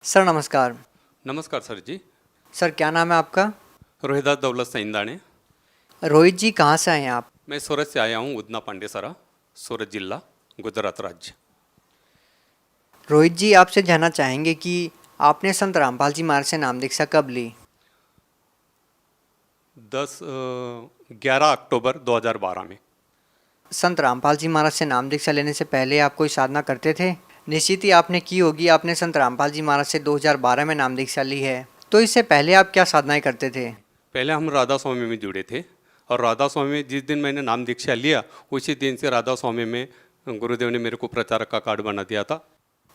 Sir नमस्कार। नमस्कार sir जी। Sir क्या नाम है आपका? रोहिदास दौलत सईंदाणे। रोहित जी कहाँ से आए हैं आप? मैं सूरत से आया हूँ, उदना पांडेसरा, सूरत जिला, गुजरात राज्य। रोहित जी आपसे जानना चाहेंगे कि आपने संत रामपाल जी महाराज से नाम दीक्षा कब ली? 11 अक्टूबर 2012 में। संत रामपाल जी महाराज से नाम दीक्षा लेने से पहले आप कोई साधना करते थे? निश्चित ही आपने की होगी। आपने संत रामपाल जी महाराज से 2012 में नाम दीक्षा ली है, तो इससे पहले आप क्या साधनाएं करते थे? पहले हम राधा स्वामी में जुड़े थे, और राधा स्वामी में जिस दिन मैंने नाम दीक्षा लिया उसी दिन से राधा स्वामी में गुरुदेव ने मेरे को प्रचारक का कार्ड बना दिया था।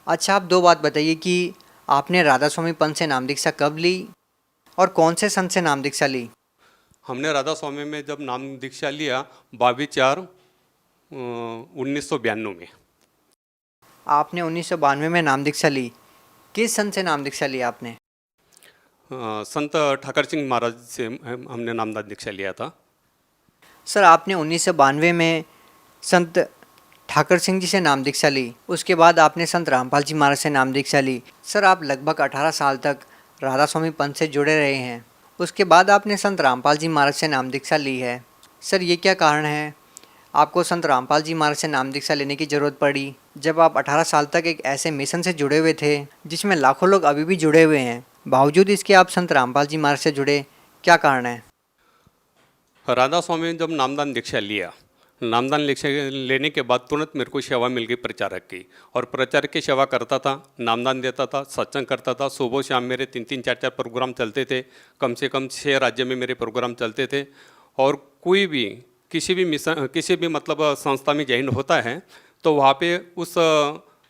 अच्छा, आप दो बात बताइए कि आपने राधा स्वामी पंथ से नाम दीक्षा कब ली और कौन से संत से नाम दीक्षा ली? हमने राधा स्वामी में जब नाम दीक्षा लिया 22/4/1992 में। आपने 1992 में नाम दीक्षा ली। किस संत से नाम दीक्षा ली आपने? संत ठाकर सिंह महाराज से हमने नामदान दीक्षा लिया था। सर आपने 1992 में संत ठाकर सिंह जी से नाम दीक्षा ली, उसके बाद आपने संत रामपाल जी महाराज से नाम दीक्षा ली। सर आप लगभग 18 साल तक राधा स्वामी पंथ से जुड़े रहे हैं, उसके बाद आपने संत रामपाल जी महाराज से नाम दीक्षा ली है। सर ये क्या कारण है आपको संत रामपाल जी महाराज से नाम दीक्षा लेने की ज़रूरत पड़ी, जब आप 18 साल तक एक ऐसे मिशन से जुड़े हुए थे जिसमें लाखों लोग अभी भी जुड़े हुए हैं, बावजूद इसके आप संत रामपाल जी महाराज से जुड़े, क्या कारण है? राधा स्वामी ने जब नामदान दीक्षा लिया, नामदान दीक्षा लेने के बाद तुरंत मेरे को सेवा मिल गई प्रचारक की, और प्रचारक की सेवा करता था, नामदान देता था, सत्संग करता था। सुबह शाम मेरे 3-3 4-4 प्रोग्राम चलते थे, कम से कम 6 राज्य में मेरे प्रोग्राम चलते थे। और कोई भी किसी भी मिशन, किसी भी मतलब संस्था में ज्वाइन होता है तो वहाँ पे उस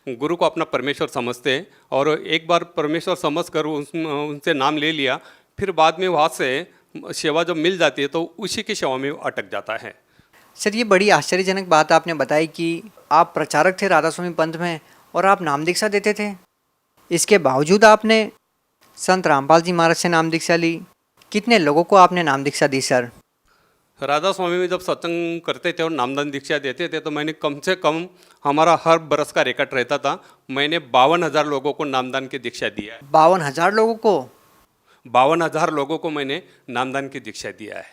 गुरु को अपना परमेश्वर समझते हैं, और एक बार परमेश्वर समझ कर उनसे नाम ले लिया, फिर बाद में वहाँ से सेवा जब मिल जाती है तो उसी की सेवा में अटक जाता है। सर ये बड़ी आश्चर्यजनक बात आपने बताई कि आप प्रचारक थे राधा स्वामी पंथ में और आप नाम दीक्षा देते थे, इसके बावजूद आपने संत रामपाल जी महाराज से नाम दीक्षा ली। कितने लोगों को आपने नाम दीक्षा दी सर? राधा स्वामी में जब सत्संग करते थे और नामदान दीक्षा देते थे तो मैंने कम से कम, हमारा हर बरस का रिकॉर्ड रहता था, मैंने 52,000 लोगों को नामदान की दीक्षा दिया है। 52,000 लोगों को? 52,000 लोगों को मैंने नामदान की दीक्षा दिया है।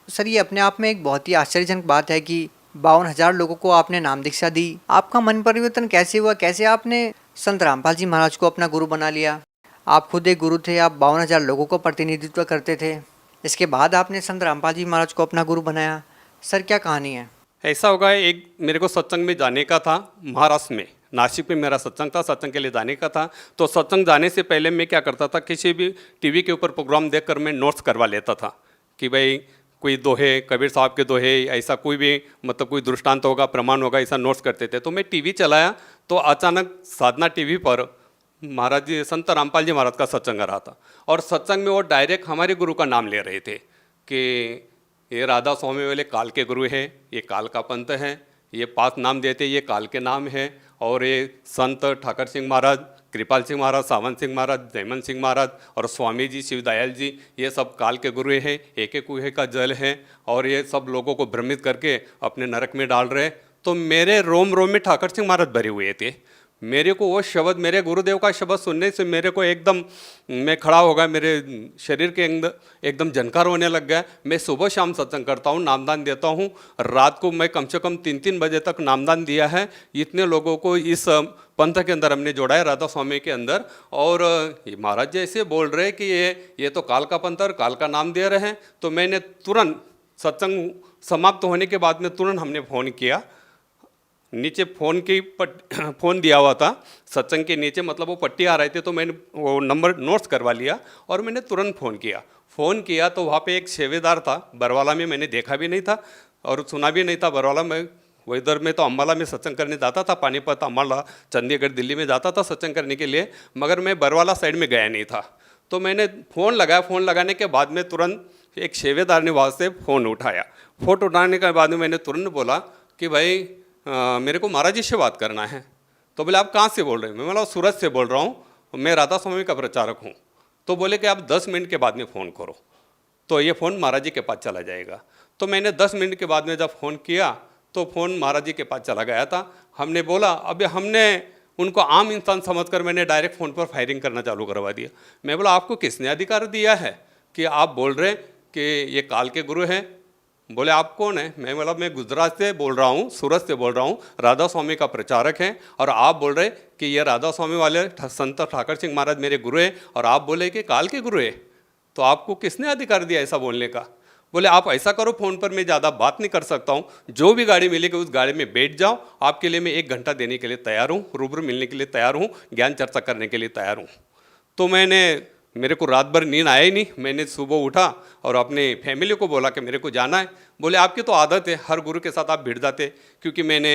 सर ये अपने आप में एक बहुत ही आश्चर्यजनक बात है कि 52,000 लोगों को आपने नाम दीक्षा दी। आपका मन परिवर्तन कैसे हुआ? कैसे आपने संत रामपाल जी महाराज को अपना गुरु बना लिया? आप खुद एक गुरु थे, आप 52,000 लोगों को प्रतिनिधित्व करते थे, इसके बाद आपने संत रामपाल जी महाराज को अपना गुरु बनाया। सर क्या कहानी है? ऐसा होगा, एक मेरे को सत्संग में जाने का था, महाराष्ट्र में, नासिक में मेरा सत्संग था, सत्संग के लिए जाने का था। तो सत्संग जाने से पहले मैं क्या करता था, किसी भी टीवी के ऊपर प्रोग्राम देखकर मैं नोट्स करवा लेता था कि भाई कोई दोहे, कबीर साहब के दोहे, ऐसा कोई भी मतलब कोई दृष्टांत होगा, प्रमाण होगा, ऐसा नोट्स करते थे। तो मैं टीवी चलाया तो अचानक साधना टीवी पर महाराज जी, संत रामपाल जी महाराज का सत्संग आ रहा था, और सत्संग में वो डायरेक्ट हमारे गुरु का नाम ले रहे थे कि ये राधा स्वामी वाले काल के गुरु है, ये काल का पंथ है, ये 5 नाम देते, ये काल के नाम है, और ये संत ठाकर सिंह महाराज, कृपाल सिंह महाराज, सावन सिंह महाराज, जयमन सिंह महाराज और स्वामी जी, शिवदयाल जी, ये सब काल के गुरु हैं, एक एक कुएं का जल है, और ये सब लोगों को भ्रमित करके अपने नरक में डाल रहे। तो मेरे रोम रोम में ठाकर सिंह महाराज भरे हुए थे। मेरे को वो शब्द, मेरे गुरुदेव का शब्द सुनने से मेरे को एकदम, मैं खड़ा हो गया, मेरे शरीर के अंदर एकदम झनकार होने लग गया। मैं सुबह शाम सत्संग करता हूँ, नामदान देता हूँ, रात को मैं कम से कम 3-3 बजे तक नामदान दिया है। इतने लोगों को इस पंथ के अंदर हमने जोड़ा है, राधा स्वामी के अंदर। और ये महाराज जी ऐसे बोल रहे हैं कि ये तो काल का पंथ और काल का नाम दे रहे हैं। तो मैंने तुरंत सत्संग समाप्त होने के बाद में तुरंत हमने फ़ोन किया, नीचे फ़ोन दिया हुआ था सत्संग के नीचे, मतलब वो पट्टी आ रहे थे, तो मैंने वो नंबर नोट्स करवा लिया और मैंने तुरंत फ़ोन किया तो वहाँ पे एक सेवेदार था, बरवाला में, मैंने देखा भी नहीं था और सुना भी नहीं था। बरवाला में, वो इधर में तो अम्बाला में सत्संग करने जाता था, पानीपत, अम्बाला, चंडीगढ़, दिल्ली में जाता था सत्संग करने के लिए, मगर मैं बरवाला साइड में गया नहीं था। तो मैंने फ़ोन लगाया, फ़ोन लगाने के बाद में तुरंत एक सेवेदार ने वहाँ से फ़ोन उठाया। फ़ोन उठाने के बाद में मैंने तुरंत बोला कि भाई मेरे को महाराज जी से बात करना है। तो बोले आप कहाँ से बोल रहे हैं? मैं बोला सूरत से बोल रहा हूँ, मैं राधा स्वामी का प्रचारक हूँ। तो बोले कि आप 10 मिनट के बाद में फ़ोन करो तो ये फ़ोन महाराज जी के पास चला जाएगा। तो मैंने 10 मिनट के बाद में जब फ़ोन किया तो फ़ोन महाराज जी के पास चला गया था। हमने बोला, अब हमने उनको आम इंसान समझकर मैंने डायरेक्ट फ़ोन पर फायरिंग करना चालू करवा दिया। मैं बोला आपको किसने अधिकार दिया है कि आप बोल रहे कि ये काल के गुरु हैं? बोले आप कौन है? मैं बोला मैं गुजरात से बोल रहा हूँ, सूरत से बोल रहा हूँ, राधा स्वामी का प्रचारक हैं, और आप बोल रहे कि ये राधा स्वामी वाले संत ठाकर सिंह महाराज मेरे गुरु हैं, और आप बोले कि काल के गुरु है, तो आपको किसने अधिकार दिया ऐसा बोलने का? बोले आप ऐसा करो, फ़ोन पर मैं ज़्यादा बात नहीं कर सकता हूँ, जो भी गाड़ी मिलेगी उस गाड़ी में बैठ जाओ, आपके लिए मैं 1 घंटा देने के लिए तैयार हूँ, रूबरू मिलने के लिए तैयार हूँ, ज्ञान चर्चा करने के लिए तैयार हूँ। तो मेरे को रात भर नींद आया ही नहीं। मैंने सुबह उठा और अपने फैमिली को बोला कि मेरे को जाना है। बोले आपकी तो आदत है, हर गुरु के साथ आप भिड़ जाते, क्योंकि मैंने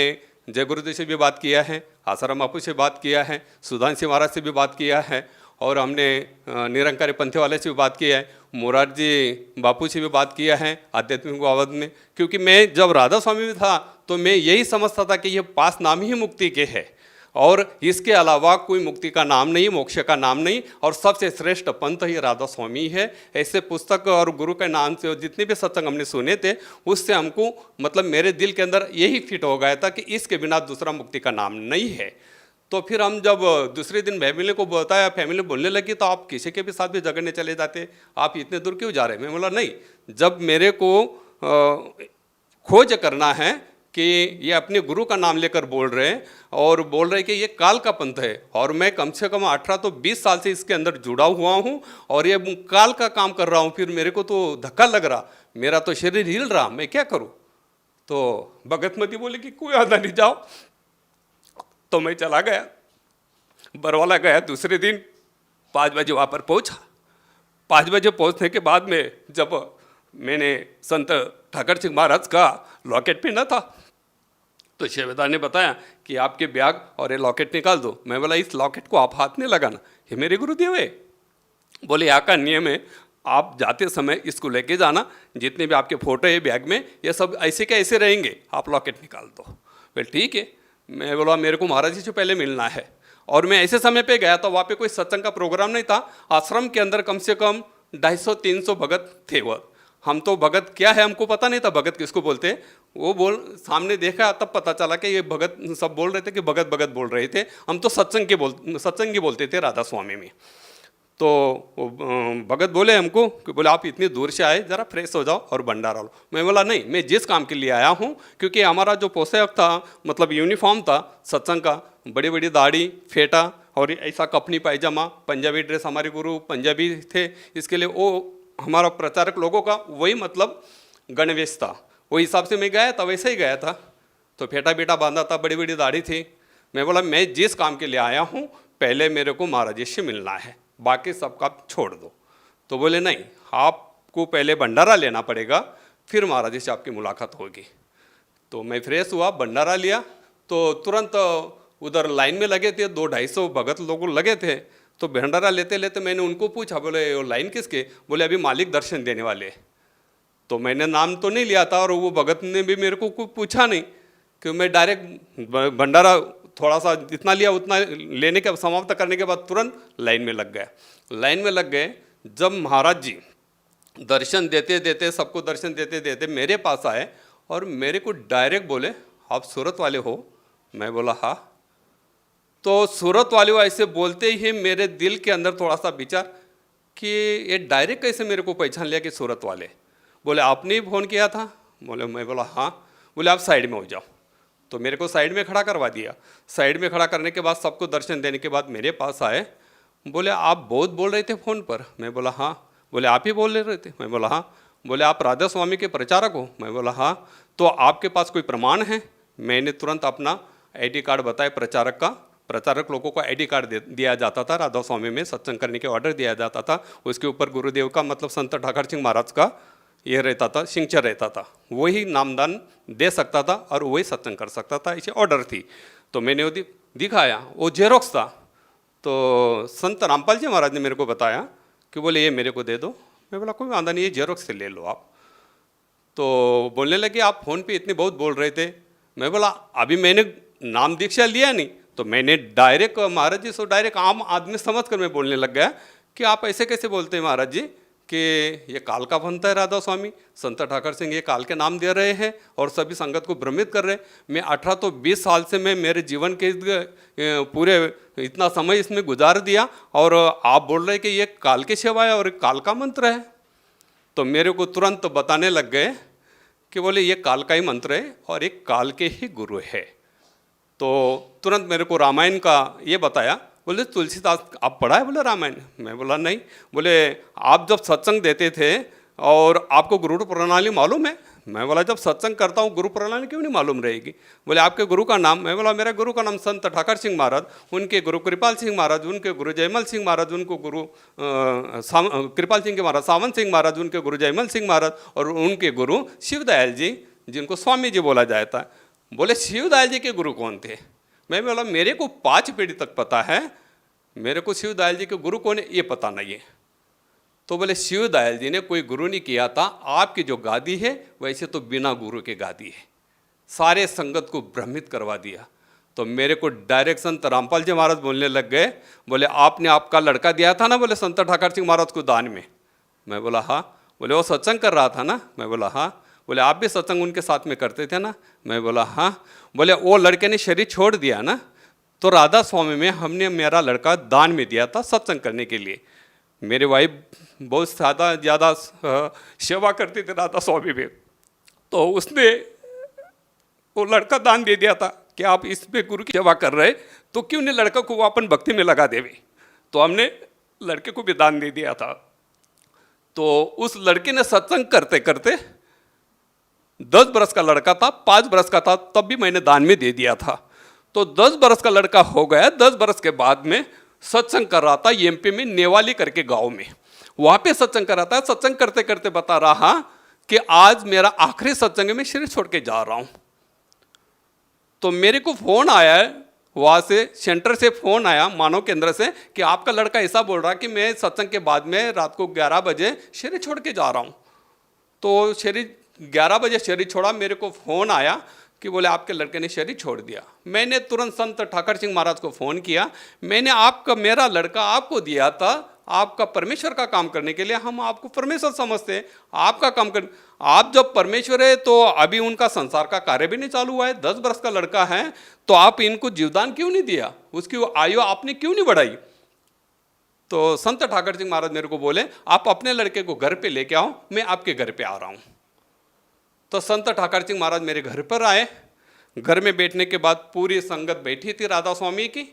जय गुरुदेव से भी बात किया है, आसाराम बापू से बात किया है, सुधांशु महाराज से भी बात किया है, और हमने निरंकारी पंथी वाले से भी बात किया है, मोरारजी बापू से भी बात किया है आध्यात्मिक बाबत में। क्योंकि मैं जब राधा स्वामी में था तो मैं यही समझता था कि ये 5 नाम ही मुक्ति के है, और इसके अलावा कोई मुक्ति का नाम नहीं, मोक्ष का नाम नहीं, और सबसे श्रेष्ठ पंथ ही राधा स्वामी है। ऐसे पुस्तक और गुरु के नाम से जितने भी सत्संग हमने सुने थे, उससे हमको मतलब मेरे दिल के अंदर यही फिट हो गया था कि इसके बिना दूसरा मुक्ति का नाम नहीं है। तो फिर हम जब दूसरे दिन फैमिली को बताया, फैमिली बोलने लगी तो आप किसी के भी साथ भी झगड़ने चले जाते, आप इतने दूर क्यों जा रहे हैं? मैं बोला नहीं, जब मेरे को खोज करना है कि ये अपने गुरु का नाम लेकर बोल रहे हैं और बोल रहे हैं कि ये काल का पंथ है, और मैं कम से कम 18 तो 20 साल से इसके अंदर जुड़ा हुआ हूँ और ये काल का काम कर रहा हूँ, फिर मेरे को तो धक्का लग रहा, मेरा तो शरीर हिल रहा, मैं क्या करूँ? तो भगतमती बोले कि कोई आधा नहीं, जाओ। तो मैं चला गया, बरवाला गया। दूसरे दिन 5 बजे वहाँ पर पहुँचा। 5 बजे पहुँचने के बाद में जब मैंने संत ठाकर सिंह महाराज का लॉकेट पहना था, तो शेवेदार ने बताया कि आपके बैग और ये लॉकेट निकाल दो। मैं बोला इस लॉकेट को आप हाथ नहीं लगाना, ये मेरे गुरुदेव है। बोले यहाँ का नियम है, आप जाते समय इसको लेके जाना, जितने भी आपके फोटो है बैग में, ये सब ऐसे के ऐसे रहेंगे, आप लॉकेट निकाल दो। बोले ठीक है। मैं बोला मेरे को महाराज जी से पहले मिलना है, और मैं ऐसे समय पे गया था, वहाँ पे कोई सत्संग का प्रोग्राम नहीं था। आश्रम के अंदर कम से कम 250-300 भगत थे। वो हम तो भगत क्या है हमको पता नहीं था, भगत किसको बोलते। वो सामने देखा तब पता चला कि ये भगत सब बोल रहे थे कि भगत भगत बोल रहे थे। हम तो सत्संगी बोलते थे राधा स्वामी में। तो भगत बोले हमको कि बोले आप इतनी दूर से आए, ज़रा फ्रेश हो जाओ और भंडारा लो। मैं बोला नहीं, मैं जिस काम के लिए आया हूँ, क्योंकि हमारा जो पोशाक था मतलब यूनिफॉर्म था सत्संग का, बड़ी बड़ी दाढ़ी, फेटा और ऐसा कपनी पायजामा, पंजाबी ड्रेस, हमारे गुरु पंजाबी थे, इसके लिए वो हमारा प्रचारक लोगों का वही मतलब गणवेश था। वही हिसाब से मैं गया था, वैसे ही गया था। तो फेटा बेटा बांधा था, बड़ी बड़ी दाढ़ी थी। मैं बोला मैं जिस काम के लिए आया हूँ, पहले मेरे को महाराज जी से मिलना है, बाकी सबका छोड़ दो। तो बोले नहीं, आपको पहले भंडारा लेना पड़ेगा, फिर महाराज जी से आपकी मुलाकात होगी। तो मैं फ्रेश हुआ, भंडारा लिया, तो तुरंत उधर लाइन में लगे थे, 200-250 भगत लोग लगे थे। तो भंडारा लेते लेते मैंने उनको पूछा, बोले वो लाइन किसके? बोले अभी मालिक दर्शन देने वाले। तो मैंने नाम तो नहीं लिया था, और वो भगत ने भी मेरे को कुछ पूछा नहीं, कि मैं डायरेक्ट भंडारा थोड़ा सा जितना लिया उतना लेने के समाप्त करने के बाद तुरंत लाइन में लग गया। लाइन में लग गए। जब महाराज जी दर्शन देते देते, सबको दर्शन देते देते मेरे पास आए और मेरे को डायरेक्ट बोले आप सूरत वाले हो? मैं बोला हाँ। तो सूरत वाले हो ऐसे बोलते ही मेरे दिल के अंदर थोड़ा सा विचार कि ये डायरेक्ट कैसे मेरे को पहचान लिया कि सूरत वाले। बोले आपने ही फ़ोन किया था? बोले मैं बोला हाँ। बोले आप साइड में हो जाओ। तो मेरे को साइड में खड़ा करवा दिया। साइड में खड़ा करने के बाद सबको दर्शन देने के बाद मेरे पास आए। बोले आप बहुत बोल रहे थे फ़ोन पर? मैं बोला हाँ। बोले आप ही बोल रहे थे? मैं बोला हाँ। बोले आप राधा स्वामी के प्रचारक हो? मैं बोला हाँ। तो आपके पास कोई प्रमाण है? मैंने तुरंत अपना ID कार्ड बताया प्रचारक का। प्रचारक लोगों को ID कार्ड दिया जाता था, राधा स्वामी में सत्संग करने के ऑर्डर दिया जाता था। उसके ऊपर गुरुदेव का मतलब संत ठाकर सिंह महाराज का ये रहता था, सिग्नेचर रहता था। वही नामदान दे सकता था और वही सत्संग कर सकता था, इसे ऑर्डर थी। तो मैंने वो दिखाया, वो जेरोक्स था। तो संत रामपाल जी महाराज ने मेरे को बताया कि बोले ये मेरे को दे दो। मैं बोला कोई वादा नहीं, ये जेरोक्स से ले लो आप। तो बोलने लगे आप फ़ोन पे इतने बहुत बोल रहे थे। मैं बोला अभी मैंने नाम दीक्षा लिया नहीं। तो मैंने डायरेक्ट महाराज जी से डायरेक्ट आम आदमी समझ कर मैं बोलने लग गया कि आप ऐसे कैसे बोलते हैं महाराज जी कि ये काल का बनता है राधा स्वामी, संत ठाकर सिंह ये काल के नाम दे रहे हैं और सभी संगत को भ्रमित कर रहे हैं। मैं 18 तो 20 साल से मैं मेरे जीवन के पूरे इतना समय इसमें गुजार दिया और आप बोल रहे कि ये काल की सेवा है और काल का मंत्र है। तो मेरे को तुरंत बताने लग गए कि बोले ये काल का ही मंत्र है और एक काल के ही गुरु है। तो तुरंत मेरे को रामायण का ये बताया। बोले तुलसीदास आप पढ़ा है? बोले रामायण। मैं बोला नहीं। बोले आप जब सत्संग देते थे और आपको गुरु प्रणाली मालूम है? मैं बोला जब सत्संग करता हूँ गुरु प्रणाली क्यों नहीं मालूम रहेगी। बोले आपके गुरु का नाम? मैं बोला मेरा गुरु का नाम संत ठाकर सिंह महाराज, उनके गुरु कृपाल सिंह महाराज, उनके गुरु जयमल सिंह महाराज, उनको गुरु कृपाल सिंह के महाराज सावन सिंह महाराज, उनके गुरु जयमल सिंह महाराज और उनके गुरु शिवदयाल जी जिनको स्वामी जी बोला जाता है। बोले शिवदयाल जी के गुरु कौन थे? मैं बोला मेरे को 5 पीढ़ी तक पता है, मेरे को शिवदयाल जी के गुरु कौन है ये पता नहीं है। तो बोले शिवदयाल जी ने कोई गुरु नहीं किया था, आपकी जो गादी है वैसे तो बिना गुरु के गादी है। सारे संगत को भ्रमित करवा दिया। तो मेरे को डायरेक्ट संत रामपाल जी महाराज बोलने लग गए। बोले आपने आपका लड़का दिया था ना बोले संत ठाकर सिंह महाराज को दान में। मैं बोला हाँ। बोले वो सत्संग कर रहा था ना? मैं बोला हाँ। बोले आप भी सत्संग उनके साथ में करते थे ना? मैं बोला हाँ। बोले वो लड़के ने शरीर छोड़ दिया ना, तो राधा स्वामी में हमने मेरा लड़का दान में दिया था सत्संग करने के लिए। मेरे वाइफ बहुत ज़्यादा सेवा करती थी राधा स्वामी में, तो उसने वो लड़का दान दे दिया था कि आप इस पे गुरु की सेवा कर रहे तो क्यों नहीं लड़का को वो अपन भक्ति में लगा देवे। तो हमने लड़के को भी दान दे दिया था। तो उस लड़के ने सत्संग करते करते 10 बरस का लड़का था, 5 बरस का था तब भी मैंने दान में दे दिया था। तो 10 बरस का लड़का हो गया। 10 बरस के बाद में सत्संग कर रहा था एमपी में नेवाली करके गांव में, वहां पे सत्संग कर रहा था। सत्संग करते करते बता रहा कि आज मेरा आखिरी सत्संग है, मैं शरीर छोड़ के जा रहा हूं। तो मेरे को फोन आया है वहां से, सेंटर से फोन आया मानव केंद्र से कि आपका लड़का ऐसा बोल रहा कि मैं सत्संग के बाद में रात को 11 बजे शरीर छोड़ के जा रहा हूं। तो शरीर 11 बजे शरीर छोड़ा, मेरे को फोन आया कि बोले आपके लड़के ने शरीर छोड़ दिया। मैंने तुरंत संत ठाकर सिंह महाराज को फ़ोन किया। मैंने मेरा लड़का आपको दिया था आपका परमेश्वर का काम करने के लिए, हम आपको परमेश्वर समझते हैं, आपका काम कर, आप जब परमेश्वर है तो अभी उनका संसार का कार्य भी नहीं चालू हुआ है, 10 वर्ष का लड़का है, तो आप इनको जीवदान क्यों नहीं दिया, उसकी आयु आपने क्यों नहीं बढ़ाई। तो संत ठाकर सिंह महाराज मेरे को बोले आप अपने लड़के को घर पे लेके आओ, मैं आपके घर पे आ रहा हूँ। तो संत ठाकर सिंह महाराज मेरे घर पर आए। घर में बैठने के बाद पूरी संगत बैठी थी राधा स्वामी की,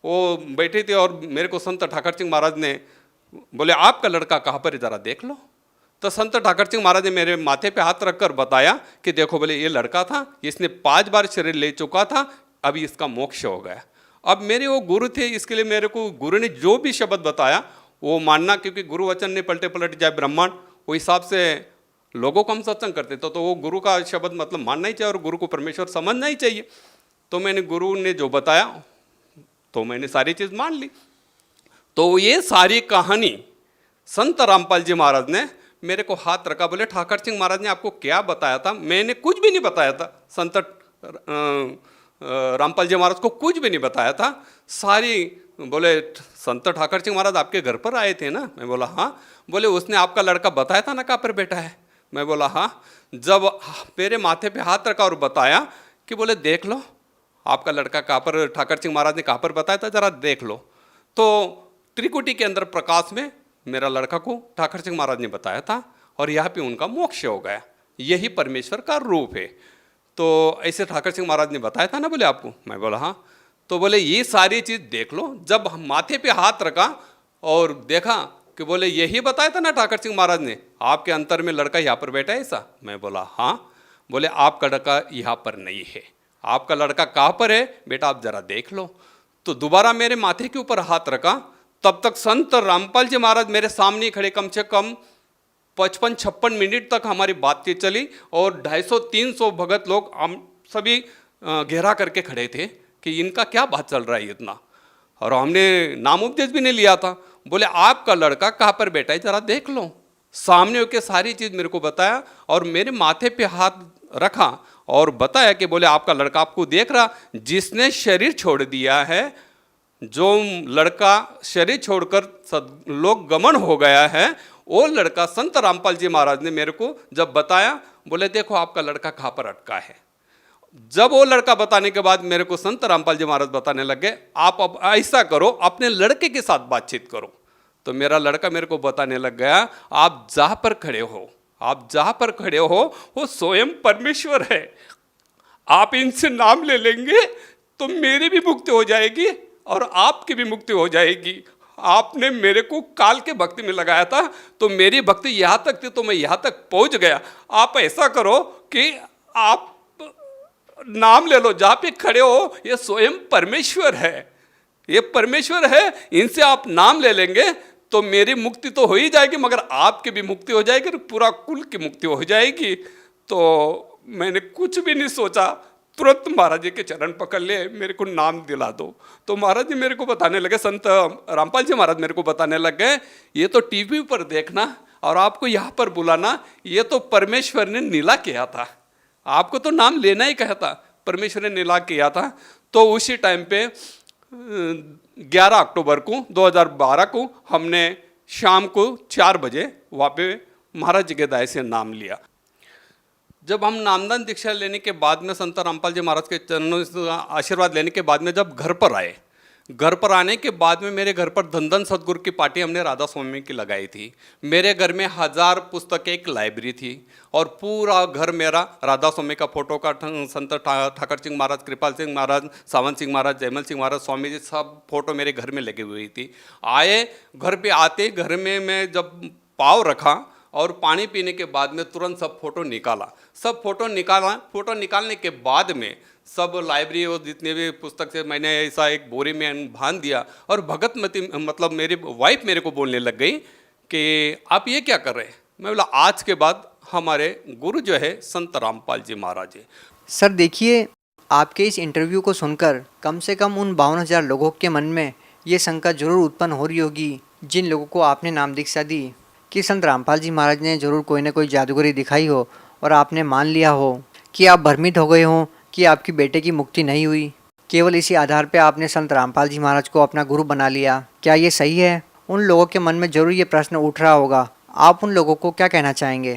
वो बैठी थी और मेरे को संत ठाकर सिंह महाराज ने बोले आपका लड़का कहाँ पर है ज़रा देख लो। तो संत ठाकर सिंह महाराज ने मेरे माथे पे हाथ रखकर बताया कि देखो बोले ये लड़का था, इसने 5 बार शरीर ले चुका था, अभी इसका मोक्ष हो गया। अब मेरे वो गुरु थे, इसके लिए मेरे को गुरु ने जो भी शब्द बताया वो मानना, क्योंकि गुरु वचन ने पलटे पलट जाए ब्रह्मांड, वो हिसाब से लोगों को हम सत्संग करते तो वो गुरु का शब्द मतलब मानना ही चाहिए और गुरु को परमेश्वर समझना ही चाहिए। तो मैंने गुरु ने जो बताया तो मैंने सारी चीज़ मान ली। तो ये सारी कहानी संत रामपाल जी महाराज ने मेरे को हाथ रखा, बोले ठाकर सिंह महाराज ने आपको क्या बताया था। मैंने कुछ भी नहीं बताया था, संत रामपाल जी महाराज को कुछ भी नहीं बताया था। सारी बोले संत ठाकर सिंह महाराज आपके घर पर आए थे ना? मैं बोला हाँ। बोले उसने आपका लड़का बताया था ना कहाँ पर बैठा है? मैं बोला हाँ। जब मेरे माथे पे हाथ रखा और बताया कि बोले देख लो आपका लड़का कहाँ पर, ठाकर सिंह महाराज ने कहाँ पर बताया था जरा देख लो। तो त्रिकुटी के अंदर प्रकाश में मेरा लड़का को ठाकर सिंह महाराज ने बताया था और यहाँ पे उनका मोक्ष हो गया, यही परमेश्वर का रूप है। तो ऐसे ठाकर सिंह महाराज ने बताया था ना बोले आपको? मैं बोला हाँ। तो बोले ये सारी चीज़ देख लो। जब माथे पे हाथ रखा और देखा कि बोले यही बताया था ना ठाकर सिंह महाराज ने, आपके अंतर में लड़का यहाँ पर बैठा है ऐसा? मैं बोला हाँ। बोले आपका लड़का यहाँ पर नहीं है, आपका लड़का कहाँ पर है बेटा आप जरा देख लो। तो दोबारा मेरे माथे के ऊपर हाथ रखा। तब तक संत रामपाल जी महाराज मेरे सामने खड़े, कम से कम 55-56 मिनट तक हमारी बातचीत चली और 250-300 भगत लोग हम सभी घेरा करके खड़े थे कि इनका क्या बात चल रहा है इतना। और हमने नाम उपदेश भी नहीं लिया था। बोले आपका लड़का कहाँ पर बैठा है जरा देख लो। सामने होकर सारी चीज़ मेरे को बताया और मेरे माथे पे हाथ रखा और बताया कि बोले आपका लड़का आपको देख रहा, जिसने शरीर छोड़ दिया है जो लड़का शरीर छोड़कर लोक गमन हो गया है, वो लड़का संत रामपाल जी महाराज ने मेरे को जब बताया, बोले देखो आपका लड़का कहाँ पर अटका है। जब वो लड़का बताने के बाद मेरे को संत रामपाल जी महाराज बताने लगे, आप अब ऐसा करो, अपने लड़के के साथ बातचीत करो। तो मेरा लड़का मेरे को बताने लग गया, आप जहाँ पर खड़े हो, आप जहाँ पर खड़े हो वो स्वयं परमेश्वर है, आप इनसे नाम ले लेंगे तो मेरी भी मुक्ति हो जाएगी और आपकी भी मुक्ति हो जाएगी। आपने मेरे को काल के भक्ति में लगाया था तो मेरी भक्ति यहाँ तक थी तो मैं यहाँ तक पहुँच गया। आप ऐसा करो कि आप नाम ले लो, जहाँ पे खड़े हो ये स्वयं परमेश्वर है, ये परमेश्वर है, इनसे आप नाम ले लेंगे तो मेरी मुक्ति तो हो ही जाएगी, मगर आपकी भी मुक्ति हो जाएगी और पूरा कुल की मुक्ति हो जाएगी। तो मैंने कुछ भी नहीं सोचा, तुरंत महाराज जी के चरण पकड़ लिए, मेरे को नाम दिला दो। तो महाराज जी मेरे को बताने लगे, संत रामपाल जी महाराज मेरे को बताने लग गए, ये तो टीवी पर देखना और आपको यहाँ पर बुलाना, ये तो परमेश्वर ने नीला किया था, आपको तो नाम लेना ही कहा था, परमेश्वर ने नीला किया था। तो उसी टाइम पे 11 अक्टूबर को 2012 को हमने शाम को 4 बजे वहाँ पे महाराज जी के दाय से नाम लिया। जब हम नामदान दीक्षा लेने के बाद में संत रामपाल जी महाराज के चरणों से आशीर्वाद लेने के बाद में जब घर पर आए, घर पर आने के बाद में मेरे घर पर धन धन सतगुरु की पार्टी हमने राधा स्वामी की लगाई थी। मेरे घर में 1000 पुस्तकें, एक लाइब्रेरी थी और पूरा घर मेरा राधा स्वामी का फोटो का, संत ठाकर सिंह महाराज, कृपाल सिंह महाराज, सावंत सिंह महाराज, जयमल सिंह महाराज, स्वामी जी, सब फोटो मेरे घर में लगी हुई थी। आए घर पे आते घर में मैं जब पाँव रखा और पानी पीने के बाद में तुरंत सब फोटो निकाला, सब फोटो निकाला। फोटो निकालने के बाद में सब लाइब्रेरी और जितने भी पुस्तक से मैंने ऐसा एक बोरी में बांध दिया और भगतमती मतलब मेरी वाइफ मेरे को बोलने लग गई कि आप ये क्या कर रहे हैं। मैं बोला आज के बाद हमारे गुरु जो है संत रामपाल जी महाराज है। सर देखिए, आपके इस इंटरव्यू को सुनकर कम से कम उन 52,000 लोगों के मन में ये शंका जरूर उत्पन्न हो रही होगी, जिन लोगों को आपने नाम दीक्षा दी कि संत रामपाल जी महाराज ने जरूर कोई ना कोई जादूगरी दिखाई हो और आपने मान लिया हो, कि आप भ्रमित हो गए हों कि आपकी बेटे की मुक्ति नहीं हुई। केवल इसी आधार पे आपने संत रामपाल जी महाराज को अपना गुरु बना लिया। क्या ये सही है? उन लोगों के मन में जरूर ये प्रश्न उठ रहा होगा, आप उन लोगों को क्या कहना चाहेंगे?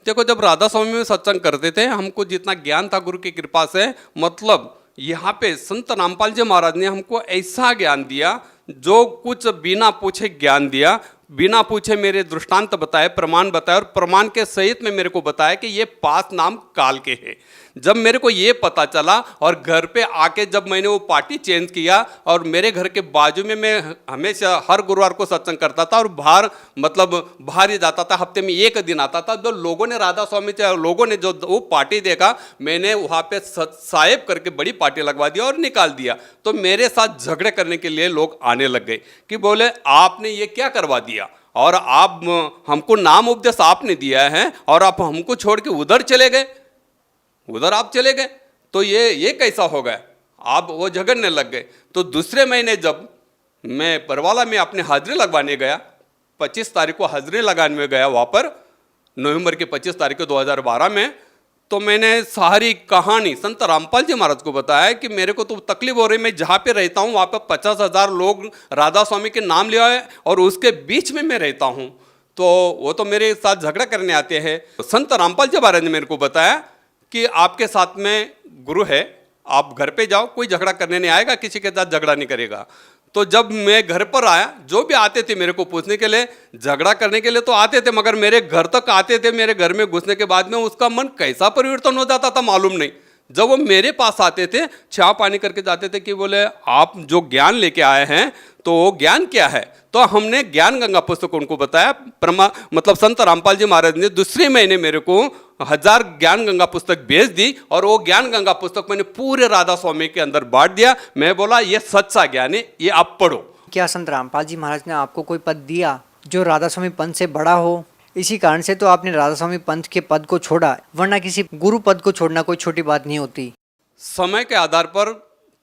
देखो, जब राधा स्वामी में सत्संग करते थे, हमको जितना ज्ञान था गुरु की कृपा से, मतलब यहाँ पे संत रामपाल जी महाराज ने हमको ऐसा ज्ञान दिया, जो कुछ बिना पूछे ज्ञान दिया, बिना पूछे मेरे दृष्टांत बताए, प्रमाण बताए और प्रमाण के सहित में मेरे को बताया कि ये 5 नाम काल के हैं। जब मेरे को ये पता चला और घर पे आके जब मैंने वो पार्टी चेंज किया और मेरे घर के बाजू में मैं हमेशा हर गुरुवार को सत्संग करता था और बाहर ही जाता था, हफ्ते में 1 दिन आता था। जो लोगों ने राधा स्वामी लोगों ने जो वो पार्टी देखा, मैंने वहाँ पे साहेब करके बड़ी पार्टी लगवा दिया और निकाल दिया। तो मेरे साथ झगड़े करने के लिए लोग आने लग गए कि बोले आपने ये क्या करवा दिया और आप हमको नाम उपदेश आपने दिया है और आप हमको छोड़ के उधर चले गए, उधर आप चले गए, तो ये कैसा हो गया। आप वो झगड़ने लग गए। तो दूसरे महीने जब मैं परवाला में अपने हाजिरी लगवाने गया, 25 तारीख को हाजिरी लगाने गया वहाँ पर, नवंबर की 25 तारीख को 2012 में, तो मैंने सारी कहानी संत रामपाल जी महाराज को बताया कि मेरे को तो तकलीफ हो रही, मैं जहाँ पे रहता हूँ वहाँ पे 50,000 लोग राधा स्वामी के नाम लिया है और उसके बीच में मैं रहता हूँ, तो वो तो मेरे साथ झगड़ा करने आते हैं। संत रामपाल जी महाराज ने मेरे को बताया कि आपके साथ में गुरु है, आप घर पे जाओ, कोई झगड़ा करने नहीं आएगा, किसी के साथ झगड़ा नहीं करेगा। तो जब मैं घर पर आया, जो भी आते थे मेरे को पूछने के लिए, झगड़ा करने के लिए तो आते थे, मगर मेरे घर तक आते थे, मेरे घर में घुसने के बाद में उसका मन कैसा परिवर्तन हो जाता था मालूम नहीं। जब वो मेरे पास आते थे, चाय पानी करके जाते थे कि बोले आप जो ज्ञान लेके आए हैं तो वो ज्ञान क्या है। तो हमने ज्ञान गंगा पुस्तक उनको बताया, मतलब संत रामपाल जी महाराज ने दूसरे महीने मेरे को 1000 ज्ञान गंगा पुस्तक भेज दी और वो ज्ञान गंगा पुस्तक मैंने पूरे राधा स्वामी के अंदर बांट दिया। मैं बोला ये सच्चा ज्ञान है, ये आप पढ़ो। क्या संत रामपाल जी महाराज ने आपको कोई पद दिया जो राधा स्वामी पंथ से बड़ा हो? इसी कारण से तो आपने राधा स्वामी पंथ के पद को छोड़ा, वरना किसी गुरु पद को छोड़ना कोई छोटी बात नहीं होती। समय के आधार पर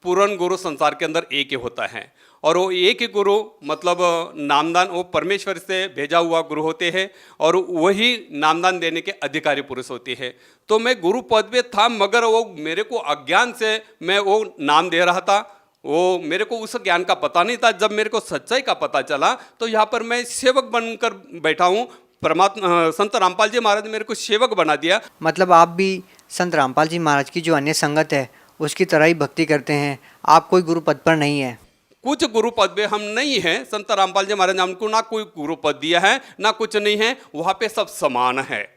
पूर्ण गुरु संसार के अंदर एक ही होता है और वो एक ही गुरु मतलब नामदान वो परमेश्वर से भेजा हुआ गुरु होते हैं और वही नामदान देने के अधिकारी पुरुष होते हैं। तो मैं गुरु पद पे था, मगर वो मेरे को अज्ञान से मैं वो नाम दे रहा था, वो मेरे को उस ज्ञान का पता नहीं था। जब मेरे को सच्चाई का पता चला तो यहाँ पर मैं सेवक बनकर बैठा हूँ। परमात्मा संत रामपाल जी महाराज ने मेरे को सेवक बना दिया। मतलब आप भी संत रामपाल जी महाराज की जो अन्य संगत है उसकी तरह ही भक्ति करते हैं, आप कोई गुरु पद पर नहीं है? कुछ गुरु पद पे हम नहीं हैं। संत रामपाल जी महाराज ने हमको ना कोई गुरु पद दिया है ना कुछ नहीं है, वहाँ पे सब समान है।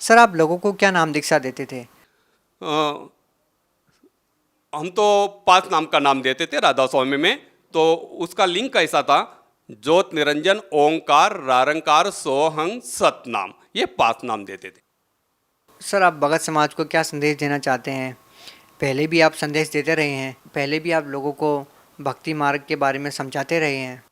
सर आप लोगों को क्या नाम दीक्षा देते थे? हम तो 5 नाम का नाम देते थे राधा स्वामी में। तो उसका लिंक ऐसा था, ज्योत निरंजन ओंकार रारंकार सोहंग सतनाम, ये 5 नाम देते थे। सर आप भगत समाज को क्या संदेश देना चाहते हैं? पहले भी आप संदेश देते रहे हैं, पहले भी आप लोगों को भक्ति मार्ग के बारे में समझाते रहे हैं।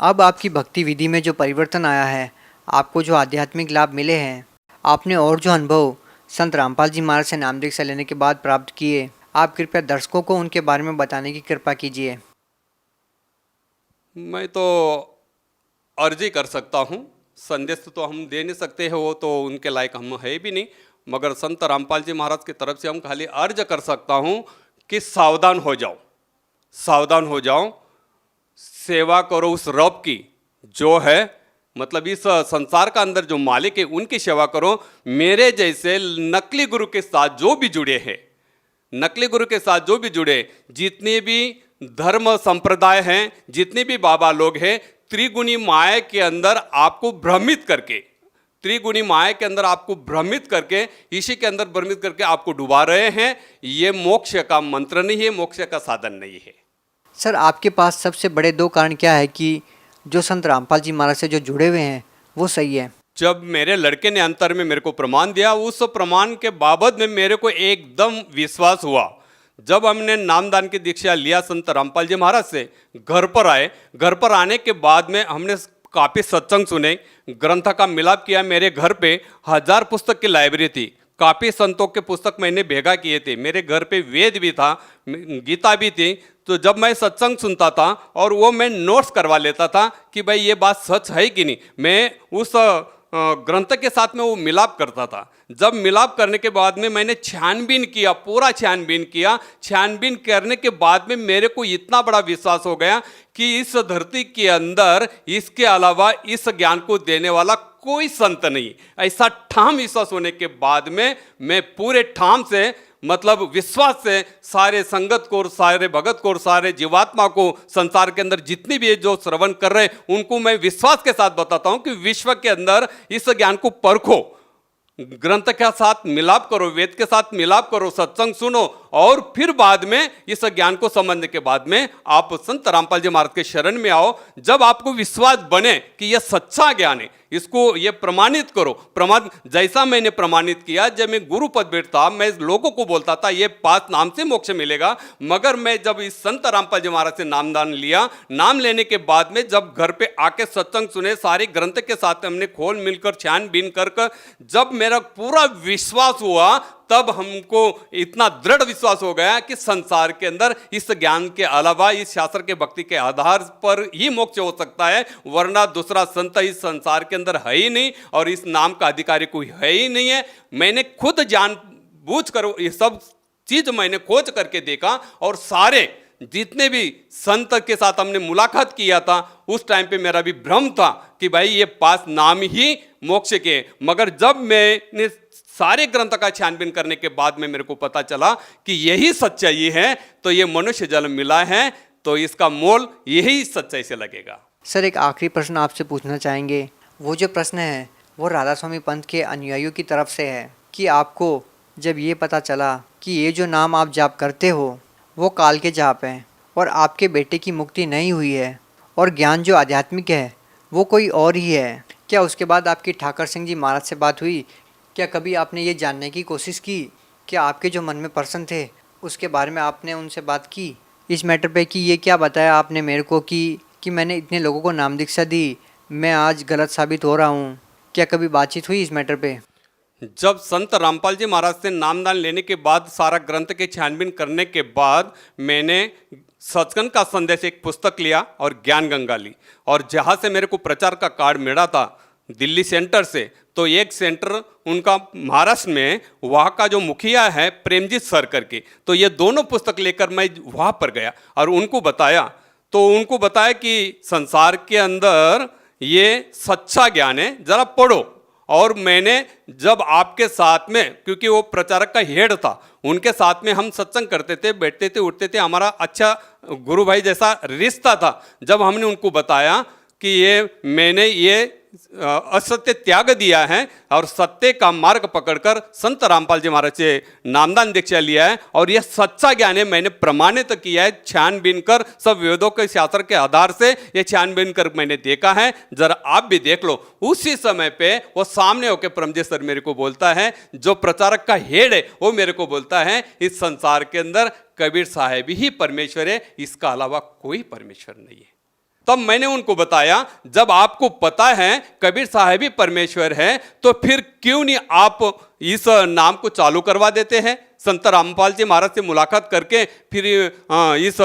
अब आपकी भक्ति विधि में जो परिवर्तन आया है, आपको जो आध्यात्मिक लाभ मिले हैं, आपने और जो अनुभव संत रामपाल जी महाराज से नाम दीक्षा लेने के बाद प्राप्त किए, आप कृपया दर्शकों को उनके बारे में बताने की कृपा कीजिए। मैं तो अर्जी कर सकता हूँ, संदेश तो हम दे नहीं सकते हैं, वो तो उनके लायक हम है भी नहीं। मगर संत रामपाल जी महाराज की तरफ से हम खाली अर्ज कर सकता हूँ कि सावधान हो जाओ, सावधान हो जाओ, सेवा करो उस रब की जो है, मतलब इस संसार का अंदर जो मालिक है उनकी सेवा करो। मेरे जैसे नकली गुरु के साथ जो भी जुड़े हैं, नकली गुरु के साथ जो भी जुड़े, जितने भी धर्म संप्रदाय हैं, जितने भी बाबा लोग हैं, त्रिगुणी माया के अंदर आपको भ्रमित करके, त्रिगुणी माया के अंदर आपको भ्रमित करके, इसी के अंदर भ्रमित करके आपको डुबा रहे हैं। ये मोक्ष का मंत्र नहीं है, मोक्ष का साधन नहीं है। सर आपके पास सबसे बड़े 2 कारण क्या है कि जो संत रामपाल जी महाराज से जो जुड़े हुए हैं वो सही है? जब मेरे लड़के ने अंतर में मेरे को प्रमाण दिया, उस प्रमाण के बाबत में मेरे को एकदम विश्वास हुआ। जब हमने नामदान की दीक्षा लिया संत रामपाल जी महाराज से, घर पर आए, घर पर आने के बाद में हमने काफ़ी सत्संग सुने, ग्रंथ का मिलाप किया। मेरे घर पे 1000 पुस्तक की लाइब्रेरी थी, काफ़ी संतों के पुस्तक मैंने भेगा किए थे। मेरे घर पे वेद भी था, गीता भी थी। तो जब मैं सत्संग सुनता था और वो मैं नोट्स करवा लेता था कि भाई ये बात सच है कि नहीं, मैं उस ग्रंथ के साथ में वो मिलाप करता था। जब मिलाप करने के बाद में मैंने छानबीन किया, पूरा छानबीन किया। छानबीन करने के बाद में मेरे को इतना बड़ा विश्वास हो गया कि इस धरती के अंदर इसके अलावा इस ज्ञान को देने वाला कोई संत नहीं। ऐसा ठाम विश्वास होने के बाद में मैं पूरे ठाम से, मतलब विश्वास से, सारे संगत को, सारे भगत को, सारे जीवात्मा को, संसार के अंदर जितनी भी जो श्रवण कर रहे हैं उनको मैं विश्वास के साथ बताता हूं कि विश्व के अंदर इस ज्ञान को परखो, ग्रंथ के साथ मिलाप करो, वेद के साथ मिलाप करो, सत्संग सुनो, और फिर बाद में इस ज्ञान को समझने के बाद में आप संत रामपाल जी महाराज के शरण में आओ। जब आपको विश्वास बने कि यह सच्चा ज्ञान है, इसको ये प्रमाणित करो। प्रमाण जैसा मैंने प्रमाणित किया, जब मैं गुरु पद बैठता, मैं लोगों को बोलता था ये 5 नाम से मोक्ष मिलेगा। मगर मैं जब इस संत रामपाल जी महाराज से नामदान लिया, नाम लेने के बाद में जब घर पे आके सत्संग सुने, सारे ग्रंथ के साथ हमने खोल मिलकर छानबीन कर जब मेरा पूरा विश्वास हुआ, तब हमको इतना दृढ़ विश्वास हो गया कि संसार के अंदर इस ज्ञान के अलावा, इस शास्त्र के भक्ति के आधार पर ही मोक्ष हो सकता है, वरना दूसरा संत इस संसार के अंदर है ही नहीं और इस नाम का अधिकारी कोई है ही नहीं है। मैंने खुद जानबूझ कर ये सब चीज मैंने खोज करके देखा, और सारे जितने भी संत के साथ हमने मुलाकात किया था, उस टाइम पे मेरा भी भ्रम था कि भाई ये 5 नाम ही मोक्ष के। मगर जब मैंने सारे ग्रंथ का छानबीन करने के बाद में मेरे को पता चला कि यही सच्चाई है, तो ये मनुष्य जन्म मिला है, तो इसका मोल यही सच्चाई से लगेगा। सर एक आखिरी प्रश्न आपसे पूछना चाहेंगे। वो जो प्रश्न है वो राधा स्वामी पंथ के अनुयायियों की तरफ से है कि आपको जब ये पता चला कि ये जो नाम आप जाप करते हो वो काल के जाप हैं और आपके बेटे की मुक्ति नहीं हुई है और ज्ञान जो आध्यात्मिक है वो कोई और ही है, क्या उसके बाद आपकी ठाकर सिंह जी महाराज से बात हुई? क्या कभी आपने ये जानने की कोशिश की कि आपके जो मन में प्रश्न थे उसके बारे में आपने उनसे बात की इस मैटर पे कि ये क्या बताया आपने मेरे को कि मैंने इतने लोगों को नाम दीक्षा दी, मैं आज गलत साबित हो रहा हूँ? क्या कभी बातचीत हुई इस मैटर पे? जब संत रामपाल जी महाराज से नामदान लेने के बाद, सारा ग्रंथ के छानबीन करने के बाद, मैंने सचखंड का संदेश एक पुस्तक लिया और ज्ञान गंगा ली, और जहाँ से मेरे को प्रचार का कार्ड मिला था, दिल्ली सेंटर से, तो एक सेंटर उनका महाराष्ट्र में, वहाँ का जो मुखिया है प्रेमजीत सर करके, तो ये दोनों पुस्तक लेकर मैं वहाँ पर गया और उनको बताया। तो उनको बताया कि संसार के अंदर ये सच्चा ज्ञान है, जरा पढ़ो। और मैंने जब आपके साथ में, क्योंकि वो प्रचारक का हेड था, उनके साथ में हम सत्संग करते थे, बैठते थे, उठते थे, हमारा अच्छा गुरु भाई जैसा रिश्ता था। जब हमने उनको बताया कि ये मैंने ये असत्य त्याग दिया है और सत्य का मार्ग पकड़कर संत रामपाल जी महाराज से नामदान दीक्षा लिया है और यह सच्चा ज्ञान है, मैंने प्रमाणित किया है, छानबीन कर सब वेदों के शास्त्र के आधार से ये छानबीन कर मैंने देखा है, जरा आप भी देख लो। उसी समय पे वो सामने होकर परमजीत सर मेरे को बोलता है, जो प्रचारक का हेड है वो मेरे को बोलता है, इस संसार के अंदर कबीर साहब ही परमेश्वर है, इसका अलावा कोई परमेश्वर नहीं है। तब मैंने उनको बताया, जब आपको पता है कबीर साहब ही परमेश्वर है, तो फिर क्यों नहीं आप इस नाम को चालू करवा देते हैं, संत रामपाल जी महाराज से मुलाकात करके फिर इस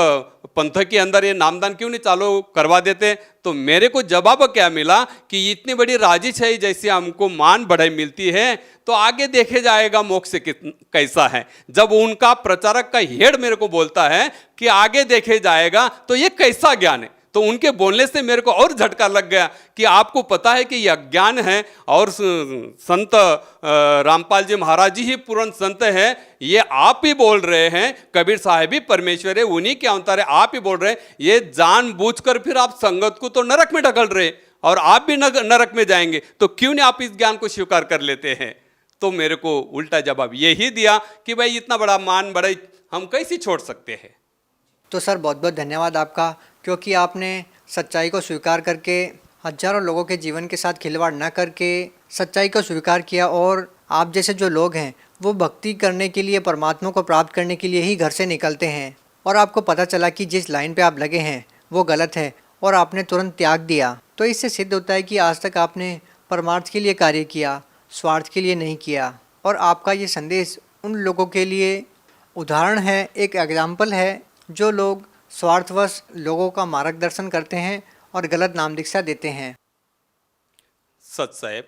पंथ के अंदर ये नामदान क्यों नहीं चालू करवा देते। तो मेरे को जवाब क्या मिला कि इतनी बड़ी राजिश है, जैसे हमको मान बढ़ाई मिलती है, तो आगे देखे जाएगा मोक्ष कैसा है। जब उनका प्रचारक का हेड मेरे को बोलता है कि आगे देखे जाएगा, तो ये कैसा ज्ञान है। तो उनके बोलने से मेरे को और झटका लग गया कि आपको पता है कि यह ज्ञान है और संत रामपाल जी महाराज जी ही पूर्ण संत है, ये आप ही बोल रहे हैं, कबीर साहब ही परमेश्वर है, उन्हीं के अवतार है, आप ही बोल रहे हैं, ये जानबूझकर फिर आप संगत को तो नरक में ढकल रहे और आप भी नरक में जाएंगे, तो क्यों नहीं आप इस ज्ञान को स्वीकार कर लेते हैं। तो मेरे को उल्टा जवाब यही दिया कि भाई इतना बड़ा मान बड़ाई हम कैसे छोड़ सकते हैं। तो सर बहुत बहुत धन्यवाद आपका, क्योंकि आपने सच्चाई को स्वीकार करके हजारों लोगों के जीवन के साथ खिलवाड़ न करके सच्चाई को स्वीकार किया। और आप जैसे जो लोग हैं वो भक्ति करने के लिए, परमात्मा को प्राप्त करने के लिए ही घर से निकलते हैं, और आपको पता चला कि जिस लाइन पे आप लगे हैं वो गलत है और आपने तुरंत त्याग दिया। तो इससे सिद्ध होता है कि आज तक आपने परमार्थ के लिए कार्य किया, स्वार्थ के लिए नहीं किया। और आपका ये संदेश उन लोगों के लिए उदाहरण है, एक एग्जाम्पल है, जो लोग स्वार्थवश लोगों का मार्गदर्शन करते हैं और गलत नाम दीक्षा देते हैं। सच साहेब,